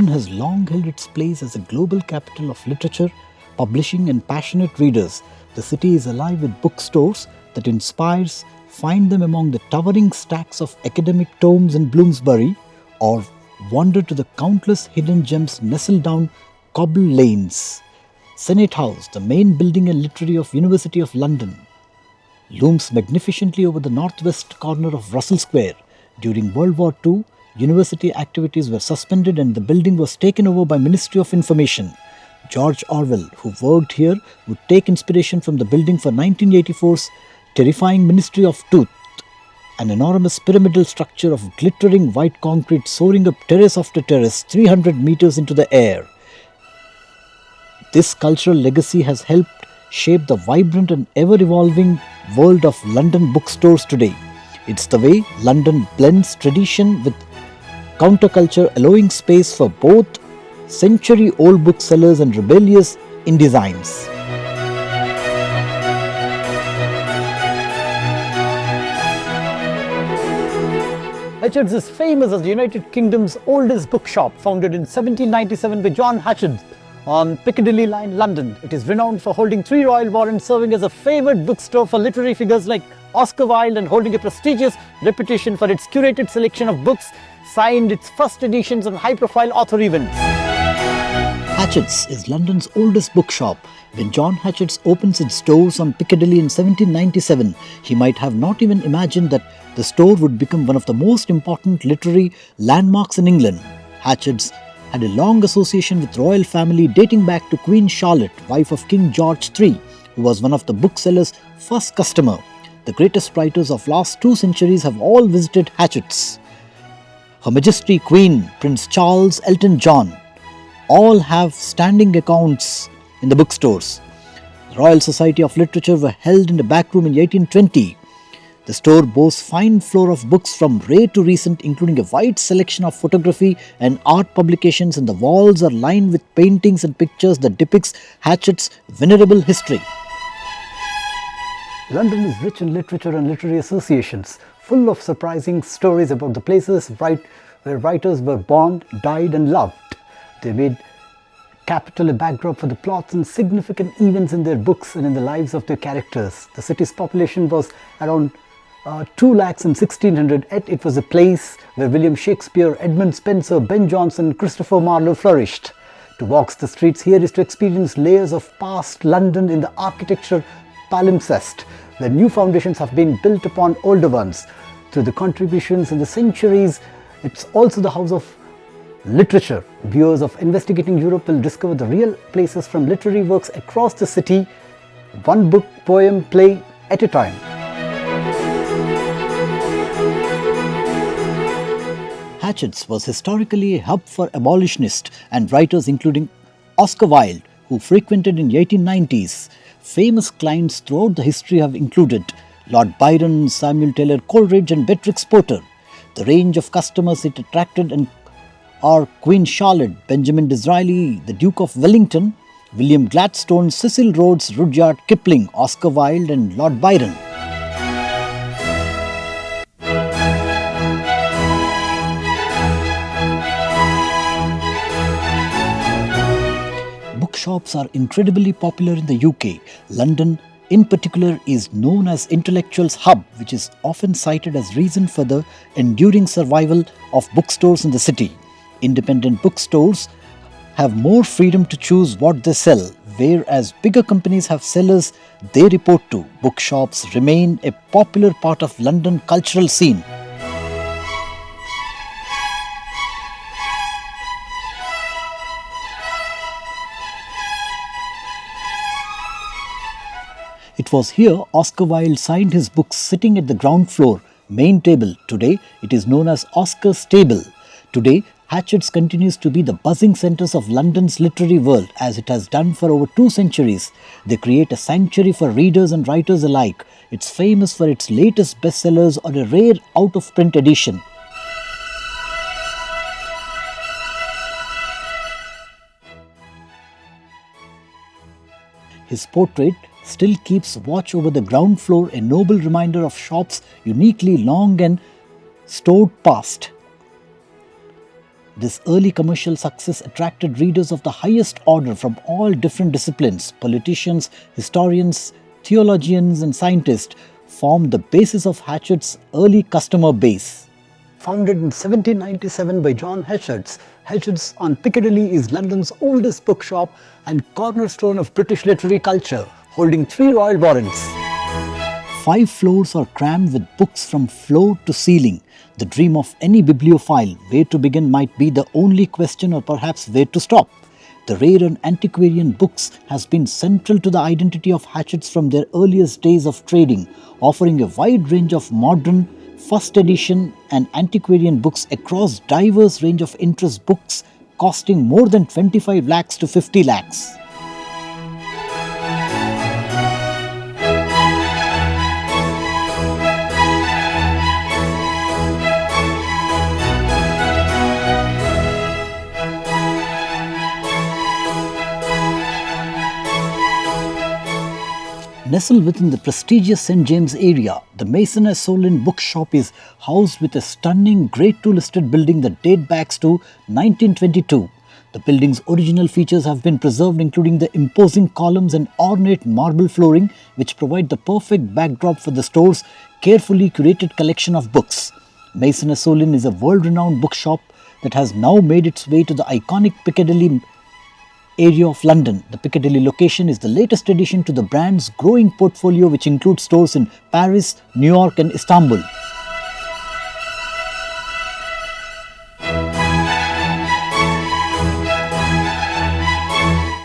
London has long held its place as a global capital of literature, publishing and passionate readers. The city is alive with bookstores that inspires. Find them among the towering stacks of academic tomes in Bloomsbury, or wander to the countless hidden gems nestled down cobble lanes. Senate House, the main building and library of University of London, looms magnificently over the northwest corner of Russell Square. During World War II, university activities were suspended and the building was taken over by Ministry of Information. George Orwell, who worked here, would take inspiration from the building for 1984's terrifying Ministry of Truth, an enormous pyramidal structure of glittering white concrete soaring up terrace after terrace 300 meters into the air. This cultural legacy has helped shape the vibrant and ever-evolving world of London bookstores today. It's the way London blends tradition with counterculture, allowing space for both century-old booksellers and rebellious in-designs. Hatchett's is famous as the United Kingdom's oldest bookshop, founded in 1797 by John Hatchett on Piccadilly Line, London. It is renowned for holding 3 royal warrants, serving as a favoured bookstore for literary figures like Oscar Wilde, and holding a prestigious reputation for its curated selection of books, signed its first editions on high-profile author events. Hatchett's is London's oldest bookshop. When John Hatchett's opens its doors on Piccadilly in 1797, he might have not even imagined that the store would become one of the most important literary landmarks in England. Hatchett's had a long association with royal family dating back to Queen Charlotte, wife of King George III, who was one of the bookseller's first customer. The greatest writers of last 2 centuries have all visited Hatchett's. Her Majesty Queen, Prince Charles, Elton John, all have standing accounts in the bookstores. The Royal Society of Literature were held in the back room in 1820. The store boasts fine floor of books from rare to recent, including a wide selection of photography and art publications, and the walls are lined with paintings and pictures that depicts Hatchett's venerable history. London is rich in literature and literary associations, full of surprising stories about the places where writers were born, died and loved. They made capital a backdrop for the plots and significant events in their books and in the lives of their characters. The city's population was around 2 lakhs in 1600, yet it was a place where William Shakespeare, Edmund Spenser, Ben Jonson, Christopher Marlowe flourished. To walk the streets here is to experience layers of past London in the architecture palimpsest, where new foundations have been built upon older ones. Through the contributions in the centuries, it's also the house of literature. Viewers of Investigating Europe will discover the real places from literary works across the city, one book, poem, play at a time. Hatchett's was historically a hub for abolitionists and writers including Oscar Wilde, who frequented in the 1890s. Famous clients throughout the history have included Lord Byron, Samuel Taylor Coleridge and Beatrix Potter. The range of customers it attracted are Queen Charlotte, Benjamin Disraeli, the Duke of Wellington, William Gladstone, Cecil Rhodes, Rudyard Kipling, Oscar Wilde and Lord Byron. Bookshops are incredibly popular in the UK. London, in particular, is known as intellectuals' hub, which is often cited as reason for the enduring survival of bookstores in the city. Independent bookstores have more freedom to choose what they sell, whereas bigger companies have sellers they report to. Bookshops remain a popular part of London cultural scene. It was here Oscar Wilde signed his books, sitting at the ground floor main table. Today, it is known as Oscar's Table. Today, Hatchett's continues to be the buzzing centres of London's literary world, as it has done for over 2 centuries. They create a sanctuary for readers and writers alike. It's famous for its latest bestsellers or a rare out-of-print edition. His portrait still keeps watch over the ground floor, a noble reminder of shops uniquely long and stored past. This early commercial success attracted readers of the highest order from all different disciplines. Politicians, historians, theologians, and scientists formed the basis of Hatchett's early customer base. Founded in 1797 by John Hatchett's, Hatchett's on Piccadilly is London's oldest bookshop and cornerstone of British literary culture, holding 3 royal warrants. 5 floors are crammed with books from floor to ceiling. The dream of any bibliophile, where to begin might be the only question, or perhaps where to stop. The rare and antiquarian books has been central to the identity of Hatchett's from their earliest days of trading, offering a wide range of modern, first edition and antiquarian books across diverse range of interest, books costing more than 25 lakhs to 50 lakhs. Nestled within the prestigious St. James area, the Mason & Solin bookshop is housed with a stunning Grade II listed building that dates back to 1922. The building's original features have been preserved, including the imposing columns and ornate marble flooring, which provide the perfect backdrop for the store's carefully curated collection of books. Mason & Solin is a world-renowned bookshop that has now made its way to the iconic Piccadilly area of London. The Piccadilly location is the latest addition to the brand's growing portfolio, which includes stores in Paris, New York and Istanbul.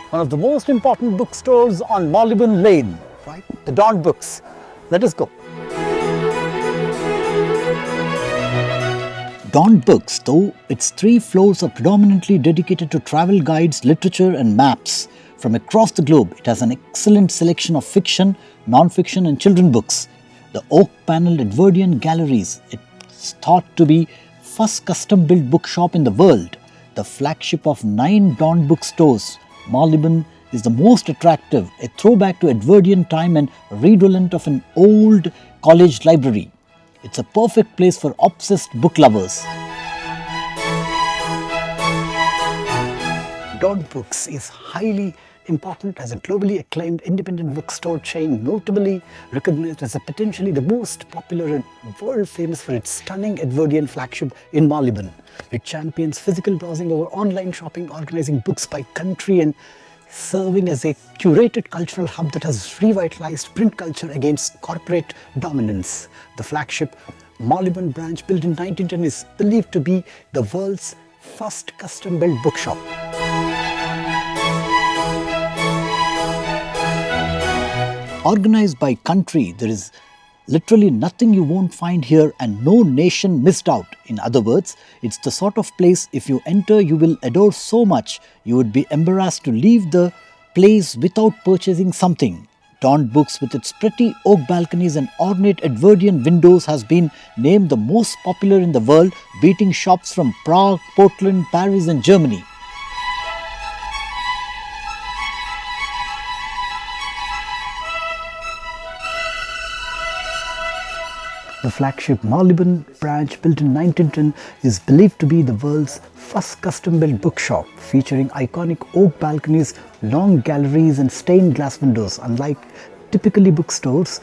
One of the most important bookstores on Marylebone Lane, right? The Dawn Books. Let us go. Dawn Books, though its 3 floors are predominantly dedicated to travel guides, literature and maps from across the globe, it has an excellent selection of fiction, non-fiction and children books. The oak-panelled Edwardian galleries, it's thought to be first custom-built bookshop in the world. The flagship of 9 Dawn bookstores, Marylebone is the most attractive, a throwback to Edwardian time and redolent of an old college library. It's a perfect place for obsessed book lovers. Dawn Books is highly important as a globally acclaimed independent bookstore chain, notably recognized as potentially the most popular and world famous for its stunning Edwardian flagship in Marylebone. It champions physical browsing over online shopping, organizing books by country and serving as a curated cultural hub that has revitalized print culture against corporate dominance. The flagship Marylebone branch, built in 1910, is believed to be the world's first custom-built bookshop. Organized by country, there is literally nothing you won't find here and no nation missed out. In other words, it's the sort of place if you enter you will adore so much you would be embarrassed to leave the place without purchasing something. Dawn Books, with its pretty oak balconies and ornate Edwardian windows, has been named the most popular in the world, beating shops from Prague, Portland, Paris and Germany. The flagship Marylebone branch, built in 1910, is believed to be the world's first custom-built bookshop, featuring iconic oak balconies, long galleries and stained glass windows. Unlike typically bookstores,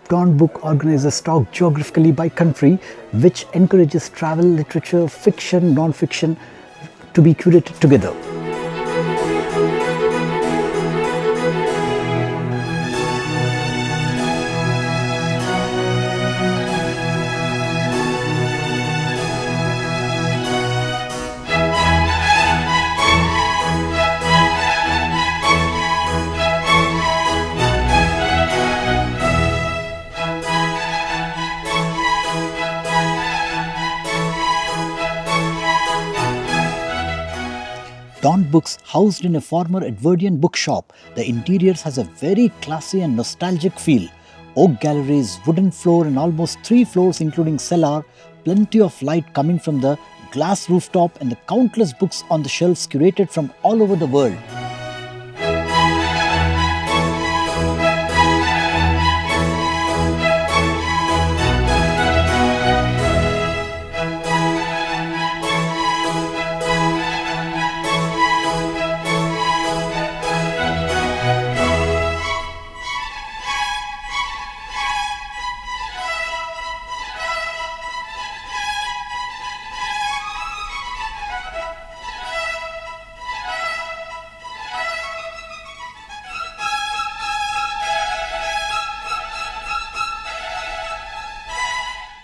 Dawn Book organizes stock geographically by country, which encourages travel, literature, fiction, non-fiction to be curated together. Dawn Books, housed in a former Edwardian bookshop, the interiors has a very classy and nostalgic feel. Oak galleries, wooden floor and almost 3 floors including cellar, plenty of light coming from the glass rooftop and the countless books on the shelves curated from all over the world.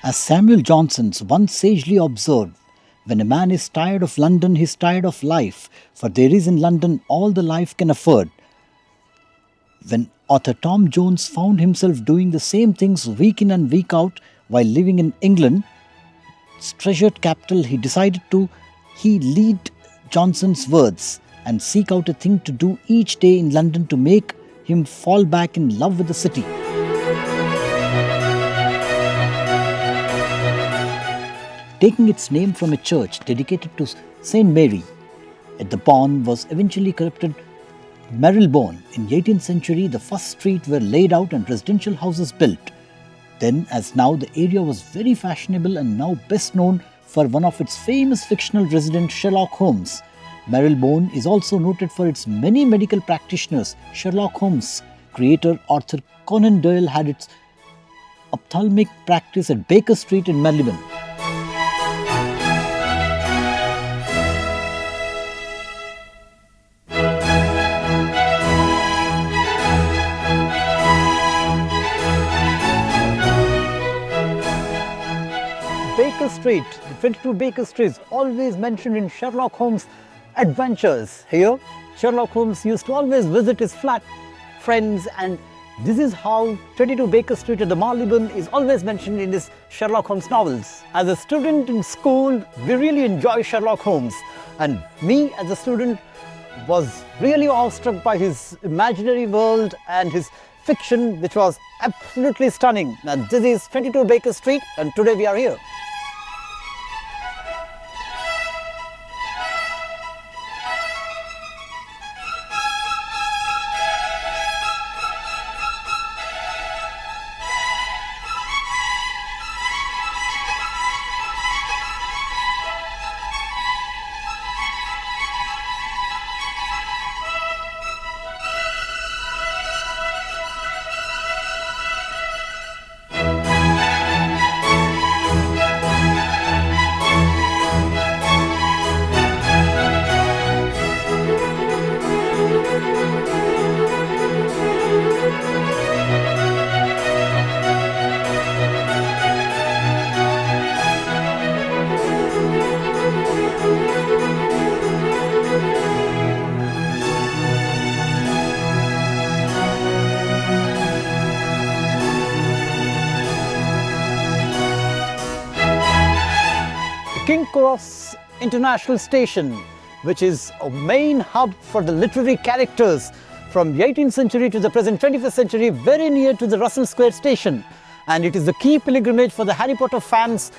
As Samuel Johnson once sagely observed, when a man is tired of London, he is tired of life, for there is in London all the life can afford. When author Tom Jones found himself doing the same things week in and week out while living in England's treasured capital, he decided to heed Johnson's words and seek out a thing to do each day in London to make him fall back in love with the city. Taking its name from a church dedicated to St. Mary at the Bourne was eventually corrupted Marylebone. In the 18th century, the first street were laid out and residential houses built. Then, as now, the area was very fashionable and now best known for one of its famous fictional residents, Sherlock Holmes. Marylebone is also noted for its many medical practitioners. Sherlock Holmes' creator Arthur Conan Doyle had its ophthalmic practice at Baker Street in Marylebone. Baker Street, the 22 Baker Street is always mentioned in Sherlock Holmes' adventures. Here, Sherlock Holmes used to always visit his flat friends, and this is how 22 Baker Street at the Marylebone is always mentioned in his Sherlock Holmes novels. As a student in school, we really enjoy Sherlock Holmes, and me as a student was really awestruck by his imaginary world and his fiction, which was absolutely stunning. Now this is 22 Baker Street, and today we are here. King Cross International Station, which is a main hub for the literary characters from the 18th century to the present 21st century, very near to the Russell Square station. And it is the key pilgrimage for the Harry Potter fans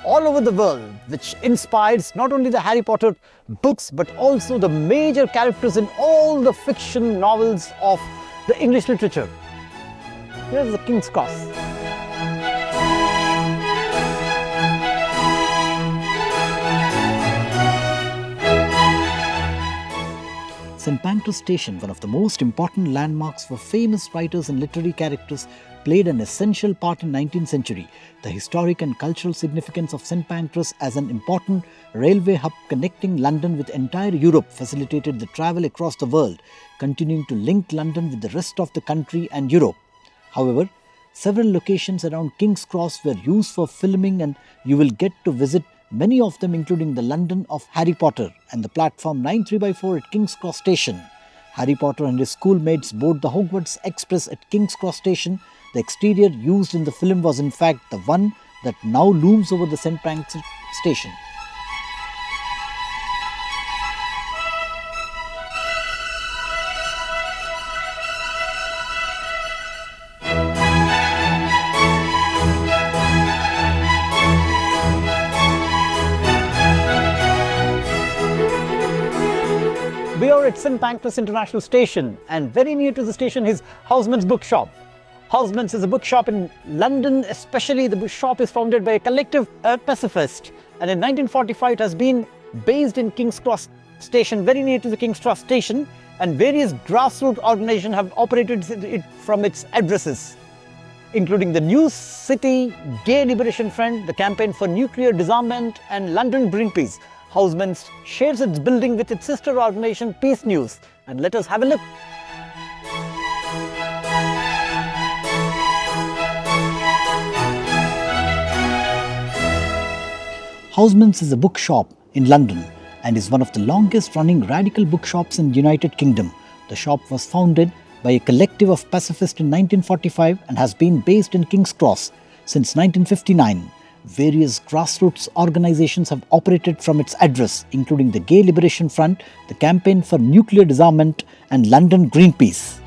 all over the world, which inspires not only the Harry Potter books but also the major characters in all the fiction novels of the English literature. Here's the King's Cross. St. Pancras Station, one of the most important landmarks for famous writers and literary characters, played an essential part in 19th century. The historic and cultural significance of St. Pancras as an important railway hub connecting London with entire Europe facilitated the travel across the world, continuing to link London with the rest of the country and Europe. However, several locations around King's Cross were used for filming, and you will get to visit many of them, including the London of Harry Potter and the platform 93/4 at King's Cross Station. Harry Potter and his schoolmates board the Hogwarts Express at King's Cross Station. The exterior used in the film was in fact the one that now looms over the St. Pancras Station. We are at St. Pancras International Station, and very near to the station is Houseman's Bookshop. Houseman's is a bookshop in London, especially the bookshop is founded by a collective pacifist, and in 1945 it has been based in King's Cross Station, very near to the King's Cross Station, and various grassroots organizations have operated it from its addresses, including the New City Gay Liberation Front, the Campaign for Nuclear Disarmament, and London Greenpeace. Houseman's shares its building with its sister organization Peace News, and let us have a look. Houseman's is a bookshop in London and is one of the longest running radical bookshops in the United Kingdom. The shop was founded by a collective of pacifists in 1945 and has been based in King's Cross since 1959. Various grassroots organizations have operated from its address, including the Gay Liberation Front, the Campaign for Nuclear Disarmament, and London Greenpeace.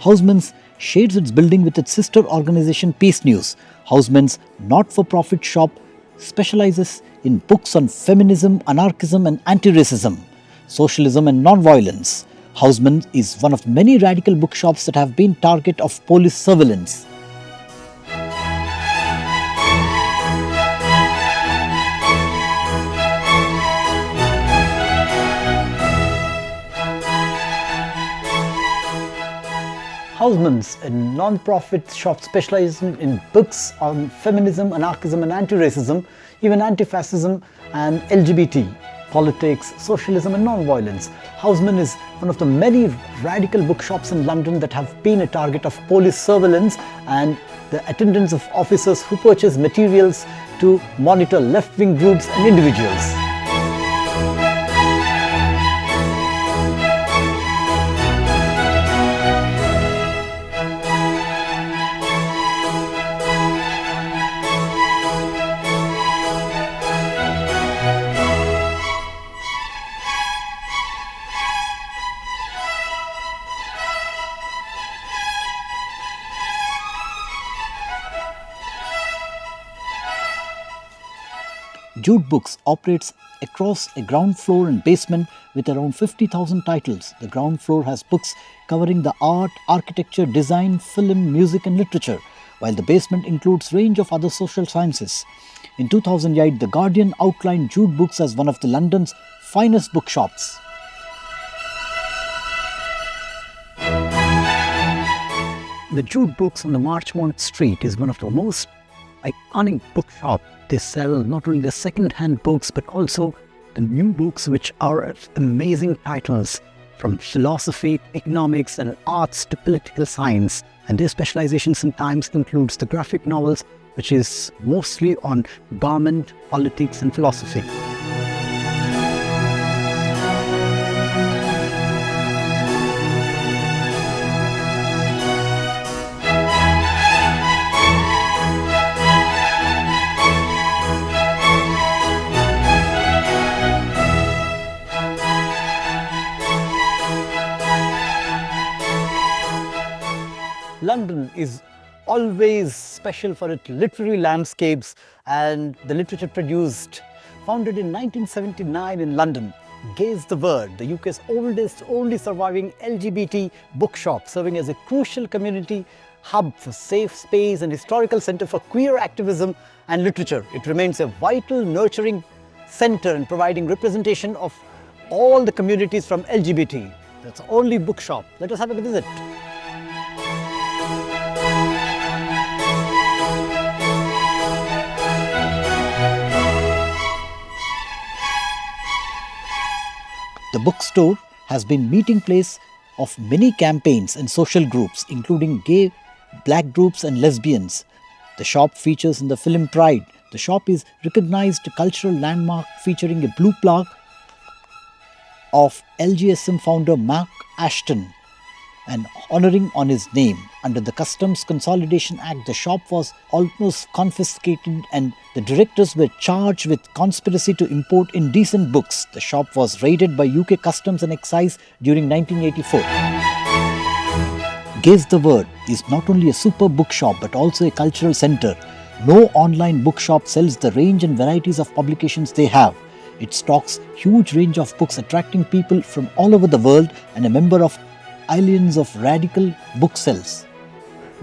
Houseman's shares its building with its sister organization Peace News. Houseman's not-for-profit shop specializes in books on feminism, anarchism and anti-racism, socialism and non-violence. Houseman's is one of many radical bookshops that have been target of police surveillance. Houseman's, a non-profit shop specializing in books on feminism, anarchism and anti-racism, even anti-fascism and LGBT, politics, socialism and non-violence. Houseman is one of the many radical bookshops in London that have been a target of police surveillance and the attendance of officers who purchase materials to monitor left-wing groups and individuals. Jude Books operates across a ground floor and basement with around 50,000 titles. The ground floor has books covering the art, architecture, design, film, music and literature, while the basement includes range of other social sciences. In 2008, The Guardian outlined Jude Books as one of the London's finest bookshops. The Jude Books on the Marchmont Street is one of the most iconic bookshop. They sell not only the second-hand books but also the new books, which are amazing titles from philosophy, economics and arts to political science. And their specialization sometimes includes the graphic novels, which is mostly on government, politics and philosophy. London is always special for its literary landscapes and the literature produced. Founded in 1979 in London, Gaze the Word, the UK's oldest, only surviving LGBT bookshop, serving as a crucial community hub for safe space and historical centre for queer activism and literature. It remains a vital, nurturing centre and providing representation of all the communities from LGBT. That's the only bookshop. Let us have a visit. The bookstore has been meeting place of many campaigns and social groups, including gay, black groups and lesbians. The shop features in the film Pride. The shop is recognized cultural landmark featuring a blue plaque of LGSM founder Mark Ashton. and honouring on his name. Under the Customs Consolidation Act, the shop was almost confiscated and the directors were charged with conspiracy to import indecent books. The shop was raided by UK Customs and Excise during 1984. Gaze the Word is not only a super bookshop but also a cultural centre. No online bookshop sells the range and varieties of publications they have. It stocks huge range of books attracting people from all over the world and a member of Alliance of Radical Booksellers.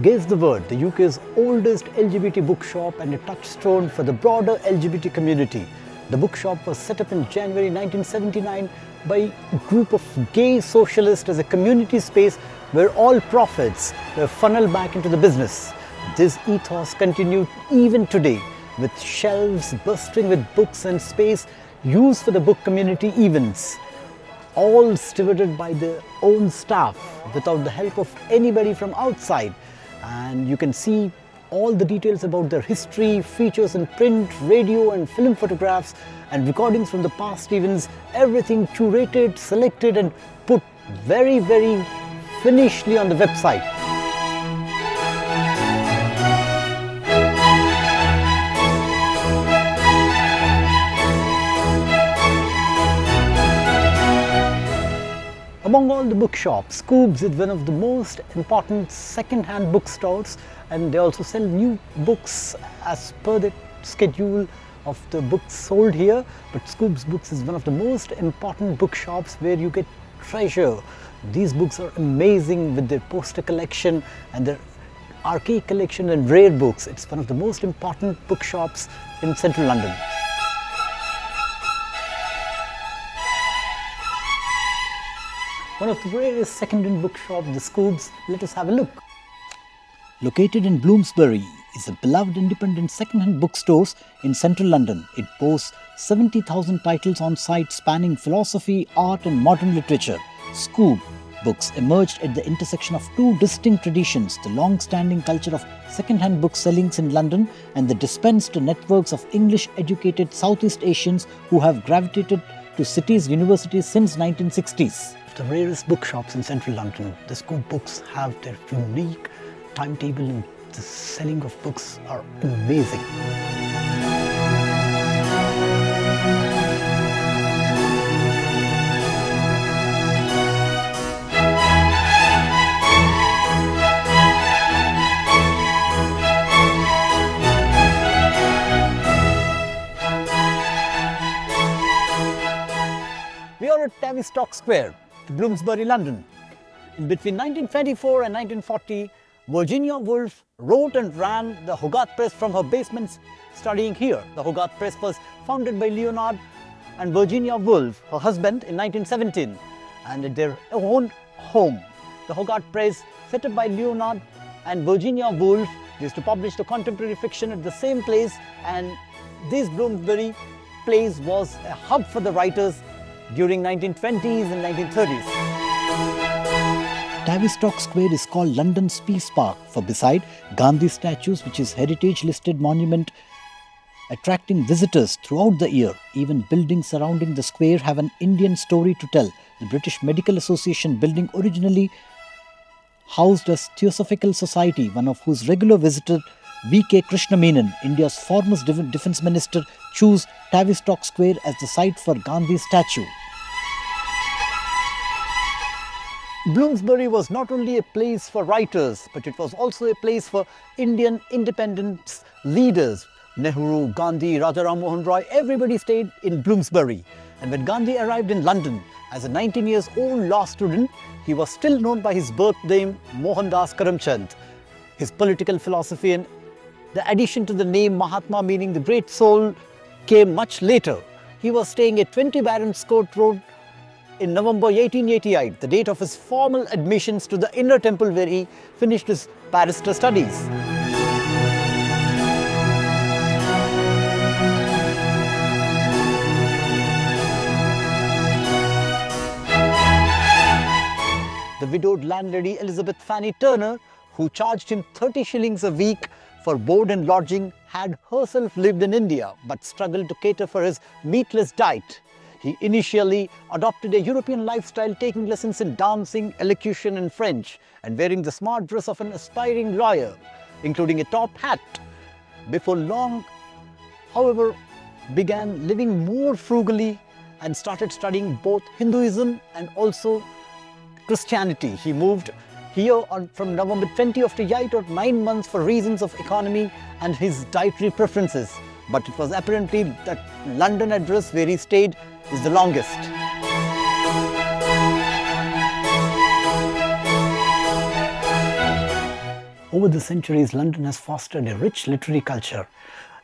Gaze the Word, the UK's oldest LGBT bookshop and a touchstone for the broader LGBT community. The bookshop was set up in January 1979 by a group of gay socialists as a community space where all profits were funneled back into the business. This ethos continued even today, with shelves bursting with books and space used for the book community events, all stewarded by their own staff without the help of anybody from outside. And you can see all the details about their history, features in print, radio and film photographs and recordings from the past events, everything curated, selected and put very finishedly on the website. Among all the bookshops, Scoobs is one of the most important second-hand bookstores, and they also sell new books as per the schedule of the books sold here. But Scoobs Books is one of the most important bookshops where you get treasure. These books are amazing with their poster collection and their archaic collection and rare books. It's one of the most important bookshops in central London. One of the rarest second-hand bookshops, the Scoobs. Let us have a look. Located in Bloomsbury is a beloved independent second-hand bookstore in central London. It boasts 70,000 titles on site spanning philosophy, art and modern literature. Scoob Books emerged at the intersection of two distinct traditions, the long-standing culture of second-hand book sellings in London and the dispensed networks of English-educated Southeast Asians who have gravitated to city's universities since 1960s. The rarest bookshops in central London, the Scoob Books have their unique timetable and the selling of books are amazing. We are at Tavistock Square, Bloomsbury, London. In between 1924 and 1940, Virginia Woolf wrote and ran the Hogarth Press from her basement studying here. The Hogarth Press was founded by Leonard and Virginia Woolf, her husband, in 1917. And at their own home, the Hogarth Press, set up by Leonard and Virginia Woolf, used to publish the contemporary fiction at the same place, and this Bloomsbury place was a hub for the writers during 1920s and 1930s. Tavistock Square is called London's Peace Park for beside Gandhi statues, which is heritage listed monument attracting visitors throughout the year. Even buildings surrounding the square have an Indian story to tell. The British Medical Association building originally housed a Theosophical Society, one of whose regular visitor V.K. Krishna Menon, India's former defence minister, chose Tavistock Square as the site for Gandhi's statue. Bloomsbury was not only a place for writers, but it was also a place for Indian independence leaders. Nehru, Gandhi, Rajaram Mohan Roy, everybody stayed in Bloomsbury. And when Gandhi arrived in London as a 19 years old law student, he was still known by his birth name Mohandas Karamchand. His political philosophy and the addition to the name Mahatma, meaning the great soul, came much later. He was staying at 20 Barons Court Road in November 1888, the date of his formal admissions to the Inner Temple, where he finished his barrister studies. The widowed landlady Elizabeth Fanny Turner, who charged him 30 shillings a week for board and lodging, had herself lived in India but struggled to cater for his meatless diet. He initially adopted a European lifestyle, taking lessons in dancing, elocution and French, and wearing the smart dress of an aspiring lawyer, including a top hat. Before long, however, began living more frugally and started studying both Hinduism and also Christianity. He moved here from November 20 after 8 or 9 months for reasons of economy and his dietary preferences. But it was apparently that London address where he stayed is the longest. Over the centuries, London has fostered a rich literary culture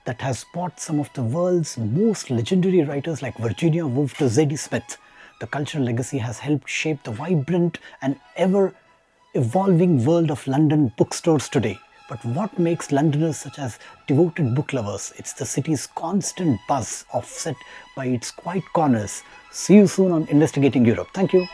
that has brought some of the world's most legendary writers like Virginia Woolf to Zadie Smith. The cultural legacy has helped shape the vibrant and ever-evolving world of London bookstores today. But what makes Londoners such as devoted book lovers? It's the city's constant buzz offset by its quiet corners. See you soon on Investigating Europe. Thank you.